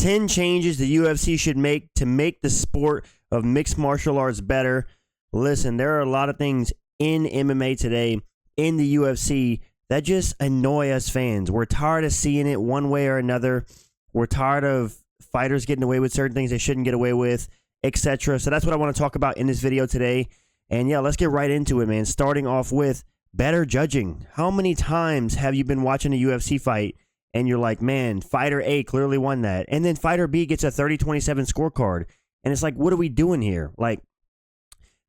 10 changes the UFC should make to make the sport of mixed martial arts better. Listen, there are a lot of things in MMA today, in the UFC, that just annoy us fans. We're tired of seeing it one way or another. We're tired of fighters getting away with certain things they shouldn't get away with, etc. So that's what I want to talk about in this video today. And yeah, let's get right into it, man. Starting off with better judging. How many times have you been watching a UFC fight and you're like, man, fighter A clearly won that, and then fighter B gets a 30-27 scorecard, and it's like, what are we doing here? Like,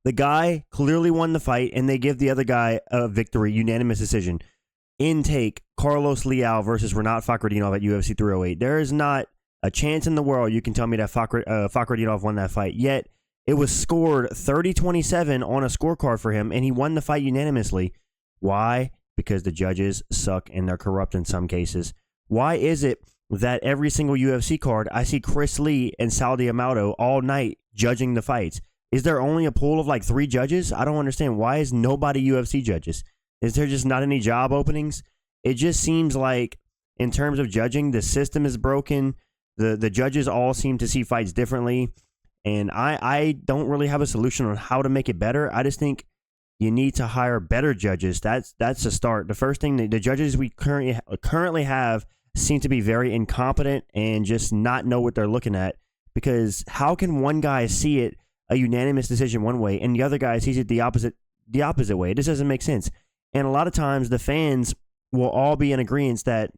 the guy clearly won the fight, and they give the other guy a victory, unanimous decision. Intake, Carlos Leal versus Renat Fakhretdinov at UFC 308. There is not a chance in the world you can tell me that Fakhretdinov won that fight. Yet, it was scored 30-27 on a scorecard for him, and he won the fight unanimously. Why? Because the judges suck and they're corrupt in some cases. Why is it that every single UFC card, I see Chris Lee and Sal D'Amato all night judging the fights? Is there only a pool of like 3 judges? I don't understand. Why is nobody UFC judges? Is there just not any job openings? It just seems like, in terms of judging, the system is broken. The judges all seem to see fights differently. And I don't really have a solution on how to make it better. I just think you need to hire better judges. That's the start. The first thing, the judges we currently have seem to be very incompetent and just not know what they're looking at. Because how can one guy see it a unanimous decision one way and the other guy sees it the opposite way? This doesn't make sense. And a lot of times the fans will all be in agreement that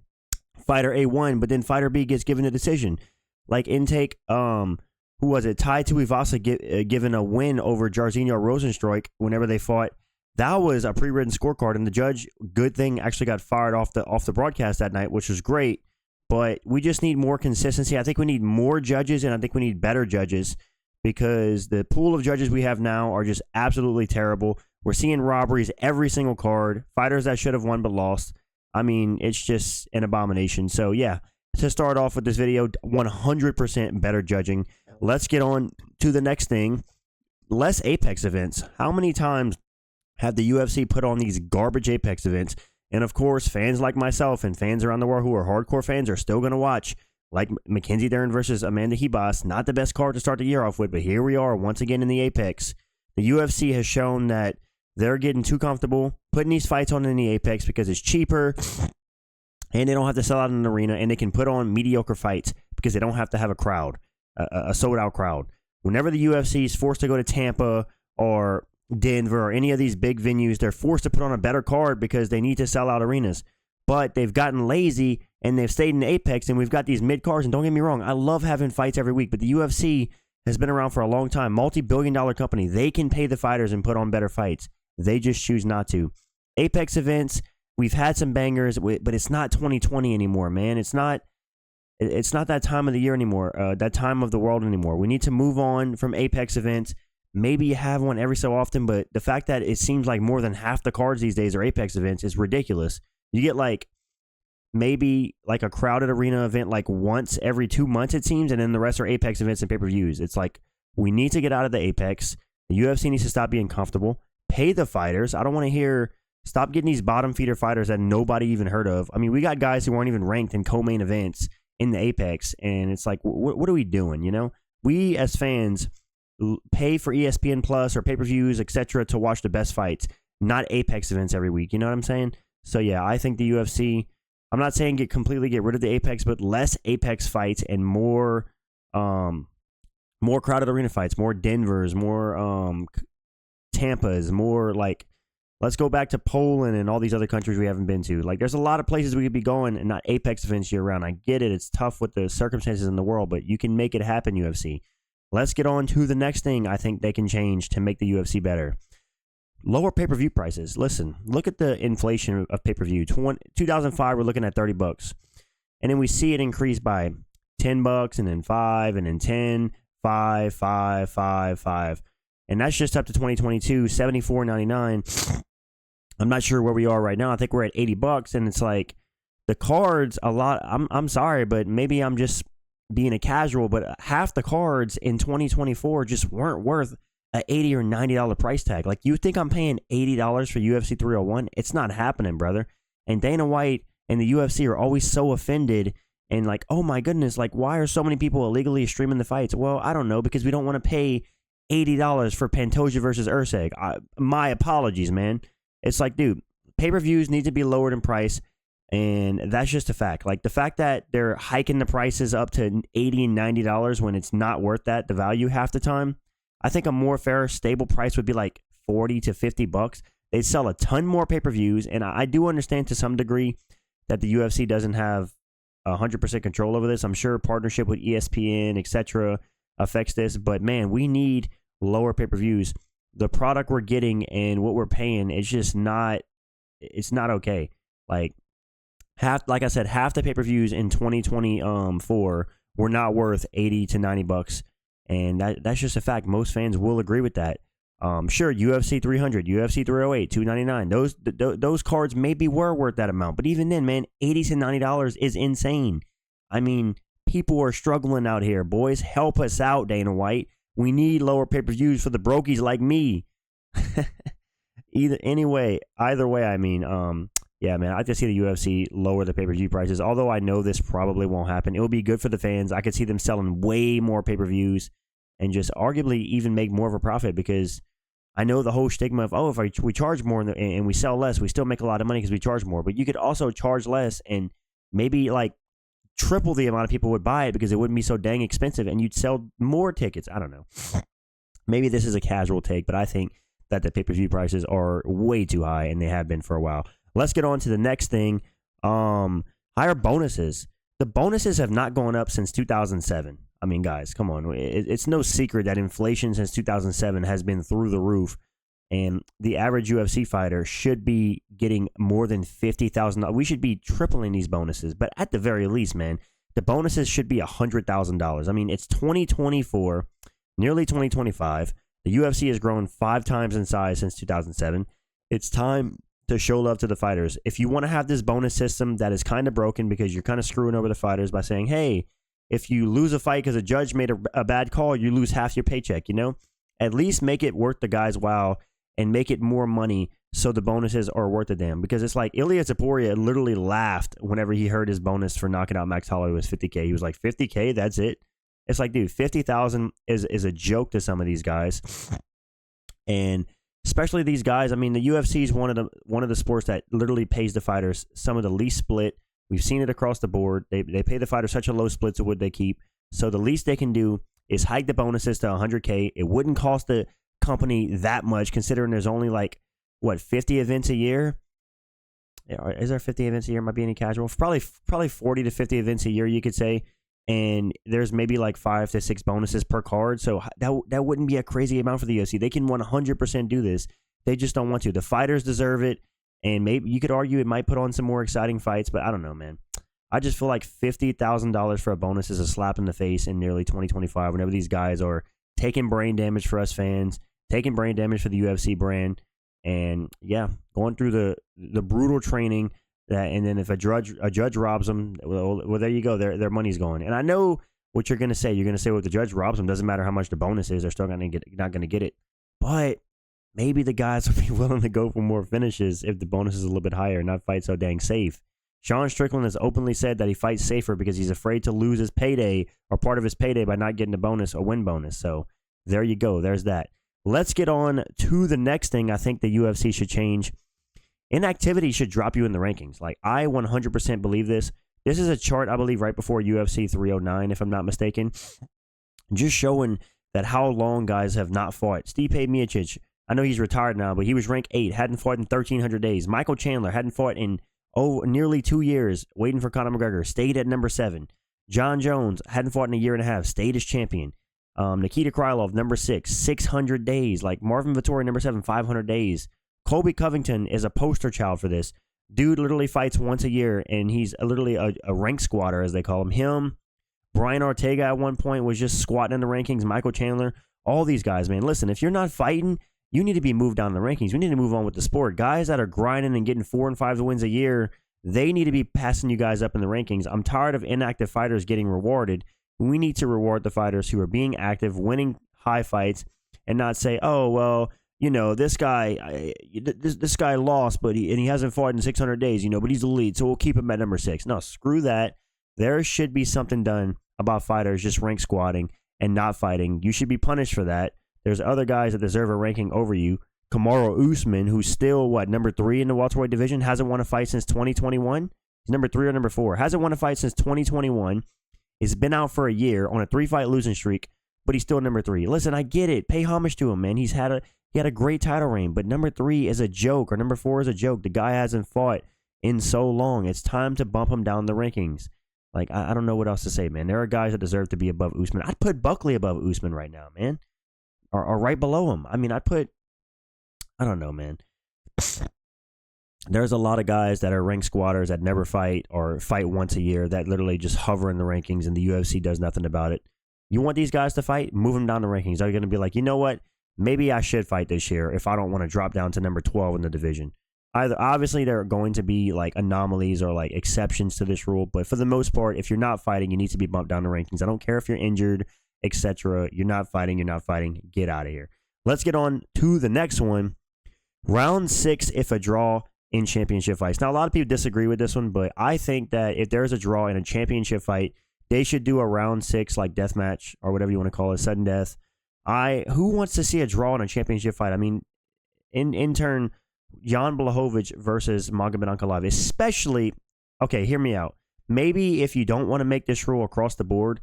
fighter A won, but then fighter B gets given a decision. Like intake, who was it? Tai Tuivasa given a win over Jairzinho Rozenstruik whenever they fought. That was a pre-written scorecard, and the judge, good thing, actually got fired off the broadcast that night, which was great. But we just need more consistency. I think we need more judges, and I think we need better judges, because the pool of judges we have now are just absolutely terrible. We're seeing robberies every single card, fighters that should have won but lost. I mean, it's just an abomination. So yeah, to start off with this video, 100% better judging. Let's get on to the next thing. Less Apex events. How many times have the UFC put on these garbage Apex events? And of course, fans like myself and fans around the world who are hardcore fans are still going to watch. Like Mackenzie Dern versus Amanda Ribas. Not the best card to start the year off with, but here we are once again in the Apex. The UFC has shown that they're getting too comfortable putting these fights on in the Apex because it's cheaper and they don't have to sell out in an arena, and they can put on mediocre fights because they don't have to have a crowd, a sold-out crowd. Whenever the UFC is forced to go to Tampa or Denver or any of these big venues, they're forced to put on a better card because they need to sell out arenas. But they've gotten lazy and they've stayed in Apex, and we've got these mid-cards. And don't get me wrong, I love having fights every week, but the UFC has been around for a long time. Multi-billion-dollar company. They can pay the fighters and put on better fights. They just choose not to. Apex events, we've had some bangers, but it's not 2020 anymore, man. It's not that time of the year anymore, that time of the world anymore. We need to move on from Apex events. Maybe you have one every so often, but the fact that it seems like more than half the cards these days are Apex events is ridiculous. You get like maybe like a crowded arena event like once every 2 months, it seems, and then the rest are Apex events and pay-per-views. It's like, we need to get out of the Apex. The UFC needs to stop being comfortable. Pay the fighters. I don't want to hear, stop getting these bottom feeder fighters that nobody even heard of. I mean, we got guys who aren't even ranked in co-main events in the Apex, and it's like, what are we doing, you know? We as fans pay for ESPN Plus or pay-per-views, etc., to watch the best fights, not Apex events every week. You know what I'm saying? So yeah, I think the UFC, I'm not saying completely get rid of the Apex, but less Apex fights and more crowded arena fights, more Denvers, more Tampas, more like, let's go back to Poland and all these other countries we haven't been to. Like, there's a lot of places we could be going and not Apex events year round. I get it. It's tough with the circumstances in the world, but you can make it happen, UFC. Let's get on to the next thing I think they can change to make the UFC better. Lower pay-per-view prices. Listen, look at the inflation of pay-per-view. 2005, we're looking at $30. And then we see it increase by $10 and then $5 and then $10, $5, $5, $5, $5. And that's just up to 2022, $74.99. I'm not sure where we are right now. I think we're at $80, and it's like the cards a lot. I'm sorry, but maybe I'm just being a casual, but half the cards in 2024 just weren't worth a $80 or $90 price tag. Like, you think I'm paying $80 for UFC 301? It's not happening, brother. And Dana White and the UFC are always so offended And like, oh my goodness, like why are so many people illegally streaming the fights? Well, I don't know, because we don't want to pay $80 for Pantoja versus Usyk. My apologies, man. It's like, dude, pay-per-views need to be lowered in price, and that's just a fact. Like the fact that they're hiking the prices up to $80 and $90 when it's not worth that, the value half the time. I think a more fair, stable price would be like $40 to $50. They'd sell a ton more pay-per-views, and I do understand to some degree that the UFC doesn't have 100% control over this. I'm sure partnership with ESPN, etc., affects this, but man, we need lower pay-per-views. The product we're getting and what we're paying, it's just not. It's not okay. Like I said, half the pay-per-views in 2024 were not worth $80 to $90, and that's just a fact. Most fans will agree with that. Sure, UFC 300, UFC 308, $299. Those cards maybe were worth that amount, but even then, man, $80 to $90 is insane. I mean, people are struggling out here, boys. Help us out, Dana White. We need lower pay-per-views for the brokies like me. Either way, I mean, yeah, man, I like to see the UFC lower the pay-per-view prices. Although I know this probably won't happen, it would be good for the fans. I could see them selling way more pay-per-views and just arguably even make more of a profit, because I know the whole stigma of, oh, if we charge more and we sell less, we still make a lot of money because we charge more. But you could also charge less and maybe like triple the amount of people would buy it because it wouldn't be so dang expensive, and you'd sell more tickets. I don't know. Maybe this is a casual take, but I think that the pay-per-view prices are way too high, and they have been for a while. Let's get on to the next thing. Higher bonuses. The bonuses have not gone up since 2007. I mean, guys, come on. It's no secret that inflation since 2007 has been through the roof, and the average UFC fighter should be getting more than $50,000. We should be tripling these bonuses, but at the very least, man, the bonuses should be $100,000. I mean, it's 2024, nearly 2025. The UFC has grown 5 times in size since 2007. It's time to show love to the fighters. If you want to have this bonus system that is kind of broken because you're kind of screwing over the fighters by saying, hey, if you lose a fight because a judge made a bad call, you lose half your paycheck, you know? At least make it worth the guy's while and make it more money so the bonuses are worth a damn. Because it's like Ilya Taporia literally laughed whenever he heard his bonus for knocking out Max Holloway was $50K. He was like, $50K? That's it? It's like, dude, $50,000 is a joke to some of these guys. And especially these guys, I mean, the UFC is one of the sports that literally pays the fighters some of the least split. We've seen it across the board. They pay the fighters such a low split to what they keep. So the least they can do is hike the bonuses to $100K. It wouldn't cost the company that much, considering there's only like, 50 events a year? Is there 50 events a year? Might be any casual? Probably 40 to 50 events a year, you could say. And there's maybe like 5 to 6 bonuses per card. So that wouldn't be a crazy amount for the UFC. They can 100% do this. They just don't want to. The fighters deserve it. And maybe you could argue it might put on some more exciting fights, but I don't know, man. I just feel like $50,000 for a bonus is a slap in the face in nearly 2025 whenever these guys are taking brain damage for us fans, taking brain damage for the UFC brand, and yeah, going through the brutal training. And then if a judge robs them, well, there you go. Their money's going. And I know what you're going to say. You're going to say, well, if the judge robs them, doesn't matter how much the bonus is, they're still not going to get it. But maybe the guys would be willing to go for more finishes if the bonus is a little bit higher and not fight so dang safe. Sean Strickland has openly said that he fights safer because he's afraid to lose his payday or part of his payday by not getting a bonus, a win bonus. So there you go. There's that. Let's get on to the next thing I think the UFC should change. Inactivity should drop you in the rankings. Like, I 100% believe this. This is a chart, I believe, right before UFC 309, if I'm not mistaken. Just showing that how long guys have not fought. Stipe Miocic, I know he's retired now, but he was ranked 8, hadn't fought in 1,300 days. Michael Chandler hadn't fought in nearly 2 years, waiting for Conor McGregor, stayed at number 7. John Jones hadn't fought in a year and a half, stayed as champion. Nikita Krylov, number 6, 600 days. Like Marvin Vettori, number 7, 500 days. Colby Covington is a poster child for this. Dude literally fights once a year, and he's literally a rank squatter, as they call him. Him, Brian Ortega at one point was just squatting in the rankings. Michael Chandler, all these guys, man. Listen, if you're not fighting, you need to be moved down the rankings. We need to move on with the sport. Guys that are grinding and getting 4 and 5 wins a year, they need to be passing you guys up in the rankings. I'm tired of inactive fighters getting rewarded. We need to reward the fighters who are being active, winning high fights, and not say, oh, well, you know, this guy lost, but he hasn't fought in 600 days, you know, but he's elite, so we'll keep him at number 6. No, screw that. There should be something done about fighters just rank squatting and not fighting. You should be punished for that. There's other guys that deserve a ranking over you. Kamaru Usman, who's still, number 3 in the welterweight division, hasn't won a fight since 2021. He's number 3 or number 4. Hasn't won a fight since 2021. He's been out for a year on a 3-fight losing streak, but he's still number 3. Listen, I get it. Pay homage to him, man. He had a great title reign, but number 3 is a joke, or number 4 is a joke. The guy hasn't fought in so long. It's time to bump him down the rankings. Like, I don't know what else to say, man. There are guys that deserve to be above Usman. I'd put Buckley above Usman right now, man. Or right below him. I mean, I don't know, man. There's a lot of guys that are ranked squatters that never fight or fight once a year that literally just hover in the rankings and the UFC does nothing about it. You want these guys to fight? Move them down the rankings. Are you going to be like, you know what? Maybe I should fight this year if I don't want to drop down to number 12 in the division. Obviously, there are going to be like anomalies or like exceptions to this rule, but for the most part, if you're not fighting, you need to be bumped down the rankings. I don't care if you're injured, etc. You're not fighting. Get out of here. Let's get on to the next one. Round 6 if a draw in championship fights. Now, a lot of people disagree with this one, but I think that if there's a draw in a championship fight, they should do a round 6 like death match or whatever you want to call it, sudden death. Who wants to see a draw in a championship fight? I mean, in turn, Jan Blachowicz versus Magomed Ankalaev, especially, okay, hear me out. Maybe if you don't want to make this rule across the board,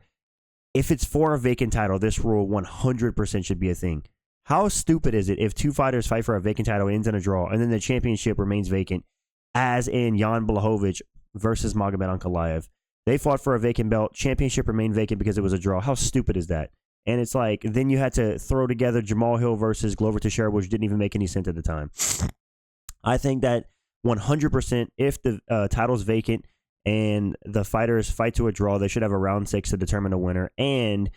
if it's for a vacant title, this rule 100% should be a thing. How stupid is it if 2 fighters fight for a vacant title, ends in a draw, and then the championship remains vacant, as in Jan Blachowicz versus Magomed Ankalaev? They fought for a vacant belt, championship remained vacant because it was a draw. How stupid is that? And it's like, then you had to throw together Jamal Hill versus Glover Teixeira, which didn't even make any sense at the time. I think that 100%, if the title's vacant and the fighters fight to a draw, they should have a round 6 to determine a winner. And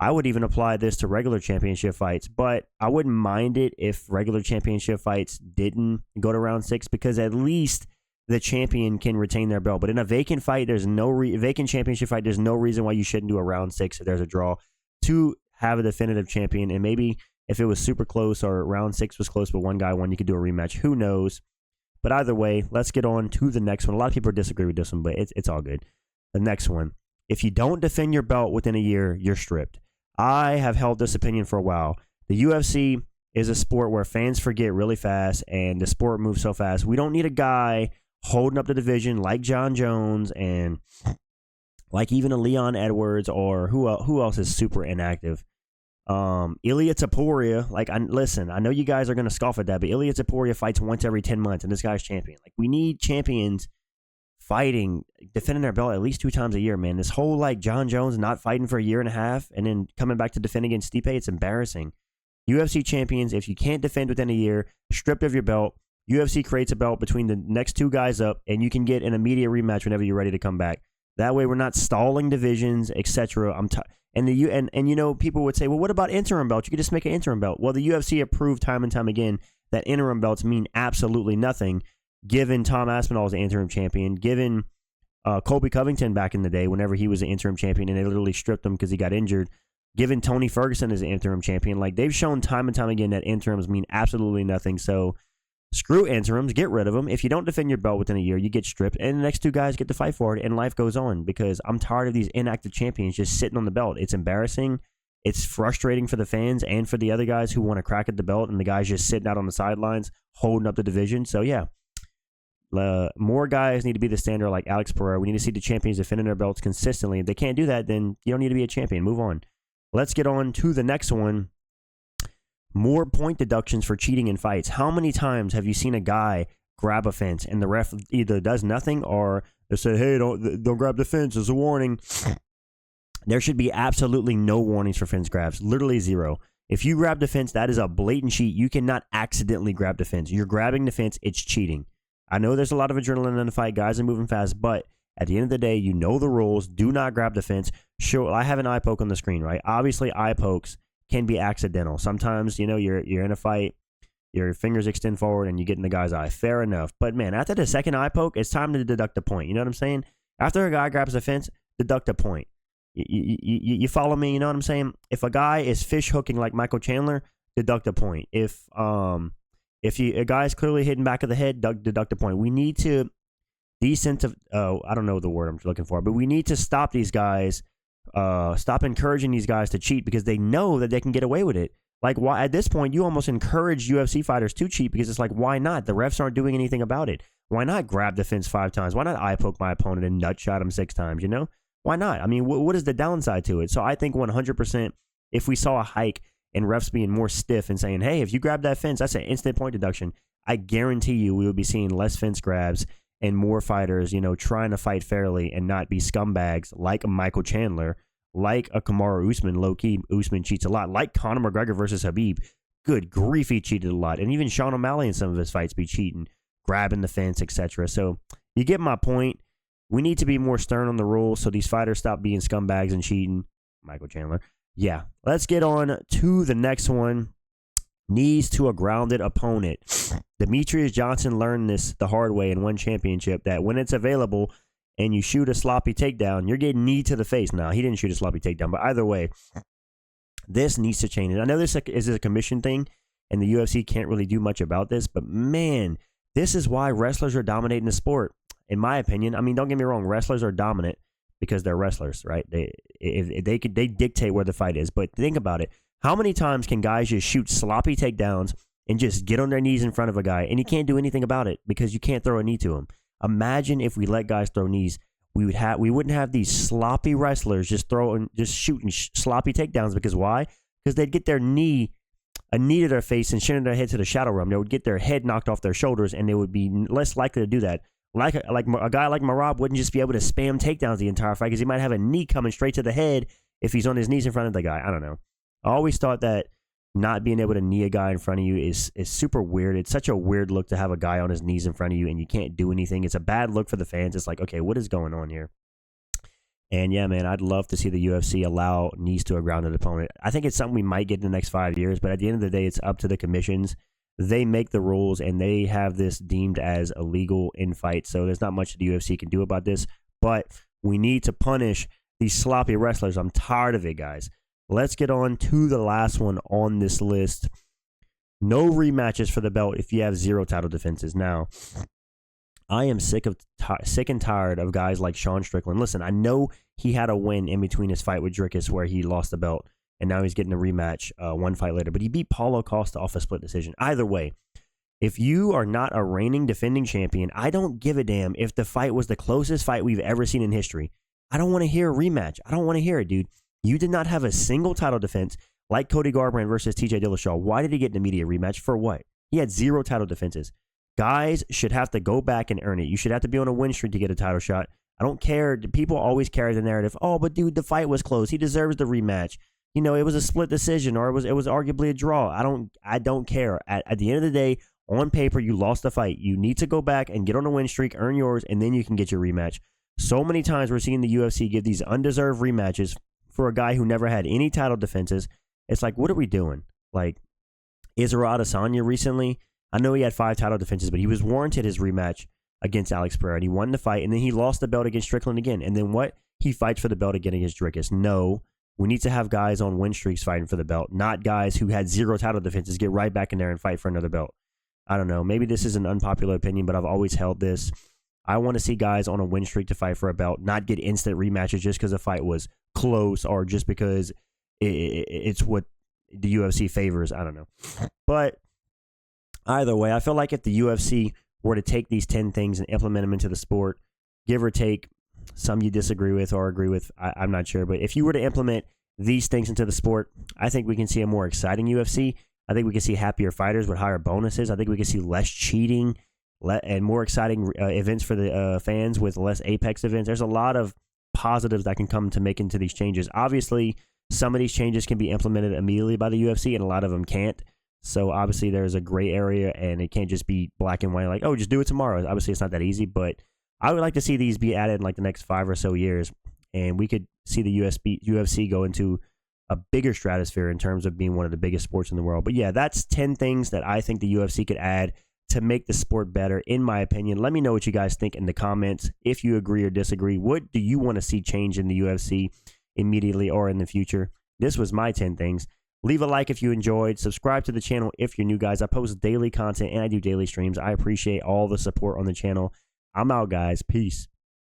I would even apply this to regular championship fights, but I wouldn't mind it if regular championship fights didn't go to round 6, because at least the champion can retain their belt. But in a vacant fight, vacant championship fight, there's no reason why you shouldn't do a round 6 if there's a draw to have a definitive champion. And maybe if it was super close or round 6 was close but one guy won, you could do a rematch. Who knows? But either way, let's get on to the next one. A lot of people disagree with this one, but it's all good. The next one. If you don't defend your belt within a year, you're stripped. I have held this opinion for a while. The UFC is a sport where fans forget really fast, and the sport moves so fast. We don't need a guy holding up the division like John Jones and like even a Leon Edwards, or who else is super inactive? Ilia Topuria. Like, listen, I know you guys are going to scoff at that, but Ilia Topuria fights once every 10 months, and this guy's champion. Like, we need champions fighting, defending their belt at least 2 times a year, man. This whole, like, John Jones not fighting for a year and a half and then coming back to defend against Stipe, it's embarrassing. UFC champions, if you can't defend within a year, stripped of your belt, UFC creates a belt between the next 2 guys up, and you can get an immediate rematch whenever you're ready to come back. That way, we're not stalling divisions, etc. And you know, people would say, well, what about interim belts? You could just make an interim belt. Well, the UFC have proved time and time again that interim belts mean absolutely nothing. Given Tom Aspinall as the interim champion, given Colby Covington back in the day, whenever he was the interim champion, and they literally stripped him because he got injured. Given Tony Ferguson as the interim champion, like, they've shown time and time again that interims mean absolutely nothing. So screw interims, get rid of them. If you don't defend your belt within a year, you get stripped, and the next 2 guys get to fight for it, and life goes on. Because I'm tired of these inactive champions just sitting on the belt. It's embarrassing. It's frustrating for the fans and for the other guys who want to crack at the belt, and the guys just sitting out on the sidelines holding up the division. So yeah, more guys need to be the standard like Alex Pereira. We need to see the champions defending their belts consistently. If they can't do that, then you don't need to be a champion. Move on. Let's get on to the next one. More point deductions for cheating in fights. How many times have you seen a guy grab a fence and the ref either does nothing or they say, hey, don't grab the fence, there's a warning. There should be absolutely no warnings for fence grabs. Literally 0. If you grab the fence, that is a blatant cheat. You cannot accidentally grab the fence. You're grabbing the fence, it's cheating. I know there's a lot of adrenaline in the fight. Guys are moving fast, but at the end of the day, you know the rules. Do not grab the fence. Sure, I have an eye poke on the screen, right? Obviously, eye pokes can be accidental. Sometimes, you know, you're in a fight, your fingers extend forward, and you get in the guy's eye. Fair enough. But, man, after the second eye poke, it's time to deduct a point. You know what I'm saying? After a guy grabs the fence, deduct a point. You follow me? You know what I'm saying? If a guy is fish hooking like Michael Chandler, deduct a point. If a guy is clearly hitting back of the head, deduct a point. We need to I don't know the word I'm looking for, but we need to stop these guys, stop encouraging these guys to cheat because they know that they can get away with it. Like, why at this point you almost encourage UFC fighters to cheat because it's like, why not? The refs aren't doing anything about it. Why not grab the fence 5 times? Why not eye poke my opponent and nut shot him 6 times? You know, why not? I mean, what is the downside to it? So I think 100%, if we saw a hike and refs being more stiff and saying, hey, if you grab that fence, that's an instant point deduction. I guarantee you we would be seeing less fence grabs and more fighters, you know, trying to fight fairly and not be scumbags like a Michael Chandler, like a Kamaru Usman. Low-key, Usman cheats a lot. Like Conor McGregor versus Khabib. Good grief, he cheated a lot. And even Sean O'Malley in some of his fights be cheating, grabbing the fence, etc. So you get my point. We need to be more stern on the rules so these fighters stop being scumbags and cheating. Michael Chandler. Yeah, let's get on to the next one. Knees to a grounded opponent. Demetrius Johnson learned this the hard way in one championship, that when it's available and you shoot a sloppy takedown, you're getting knee to the face. Now, he didn't shoot a sloppy takedown, but either way, this needs to change. And I know this is a commission thing, and the UFC can't really do much about this, but man, this is why wrestlers are dominating the sport, in my opinion. I mean, don't get me wrong, wrestlers are dominant because they're wrestlers, right? They dictate where the fight is. But think about it. How many times can guys just shoot sloppy takedowns and just get on their knees in front of a guy, and you can't do anything about it because you can't throw a knee to him? Imagine if we let guys throw knees. We wouldn't have these sloppy wrestlers just shooting sloppy takedowns. Because why? Because they'd get a knee to their face and shooting their head to the shadow realm. They would get their head knocked off their shoulders, and they would be less likely to do that. Like a guy like Marab wouldn't just be able to spam takedowns the entire fight because he might have a knee coming straight to the head if he's on his knees in front of the guy. I don't know. I always thought that not being able to knee a guy in front of you is super weird. It's such a weird look to have a guy on his knees in front of you and you can't do anything. It's a bad look for the fans. It's like, okay, what is going on here? And yeah, man, I'd love to see the UFC allow knees to a grounded opponent. I think it's something we might get in the next 5 years, but at the end of the day, it's up to the commissions. They make the rules and they have this deemed as illegal in fights. So there's not much the UFC can do about this, but we need to punish these sloppy wrestlers. I'm tired of it, guys. Let's get on to the last one on this list. No rematches for the belt if you have 0 title defenses. Now, I am sick and tired of guys like Sean Strickland. Listen, I know he had a win in between his fight with Dricus where he lost the belt, and now he's getting a rematch one fight later. But he beat Paulo Costa off a split decision. Either way, if you are not a reigning defending champion, I don't give a damn if the fight was the closest fight we've ever seen in history. I don't want to hear a rematch. I don't want to hear it, dude. You did not have a single title defense like Cody Garbrandt versus TJ Dillashaw. Why did he get an immediate rematch? For what? He had 0 title defenses. Guys should have to go back and earn it. You should have to be on a win streak to get a title shot. I don't care. People always carry the narrative. Oh, but dude, the fight was close. He deserves the rematch. You know, it was a split decision or it was arguably a draw. I don't care. At the end of the day, on paper, you lost the fight. You need to go back and get on a win streak, earn yours, and then you can get your rematch. So many times we're seeing the UFC give these undeserved rematches for a guy who never had any title defenses. It's like, what are we doing? Like, Israel Adesanya recently, I know he had 5 title defenses, but he was warranted his rematch against Alex Pereira, and he won the fight, and then he lost the belt against Strickland again. And then what? He fights for the belt again against Dricus. No, we need to have guys on win streaks fighting for the belt, not guys who had 0 title defenses get right back in there and fight for another belt. I don't know. Maybe this is an unpopular opinion, but I've always held this. I want to see guys on a win streak to fight for a belt, not get instant rematches just because the fight was close or just because it's what the UFC favors. I don't know. But either way, I feel like if the UFC were to take these 10 things and implement them into the sport, give or take, some you disagree with or agree with, I'm not sure. But if you were to implement these things into the sport, I think we can see a more exciting UFC. I think we can see happier fighters with higher bonuses. I think we can see less cheating and more exciting events for the fans with less Apex events. There's a lot of positives that can come to make into these changes. Obviously, some of these changes can be implemented immediately by the UFC, and a lot of them can't. So obviously, there's a gray area, and it can't just be black and white, like, oh, just do it tomorrow. Obviously, it's not that easy, but I would like to see these be added in like the next 5 or so years, and we could see the UFC go into a bigger stratosphere in terms of being one of the biggest sports in the world. But yeah, that's 10 things that I think the UFC could add to make the sport better, in my opinion. Let me know what you guys think in the comments. If you agree or disagree, what do you want to see change in the UFC immediately or in the future? This was my 10 things. Leave a like if you enjoyed. Subscribe to the channel if you're new, guys. I post daily content and I do daily streams. I appreciate all the support on the channel. I'm out, guys. Peace.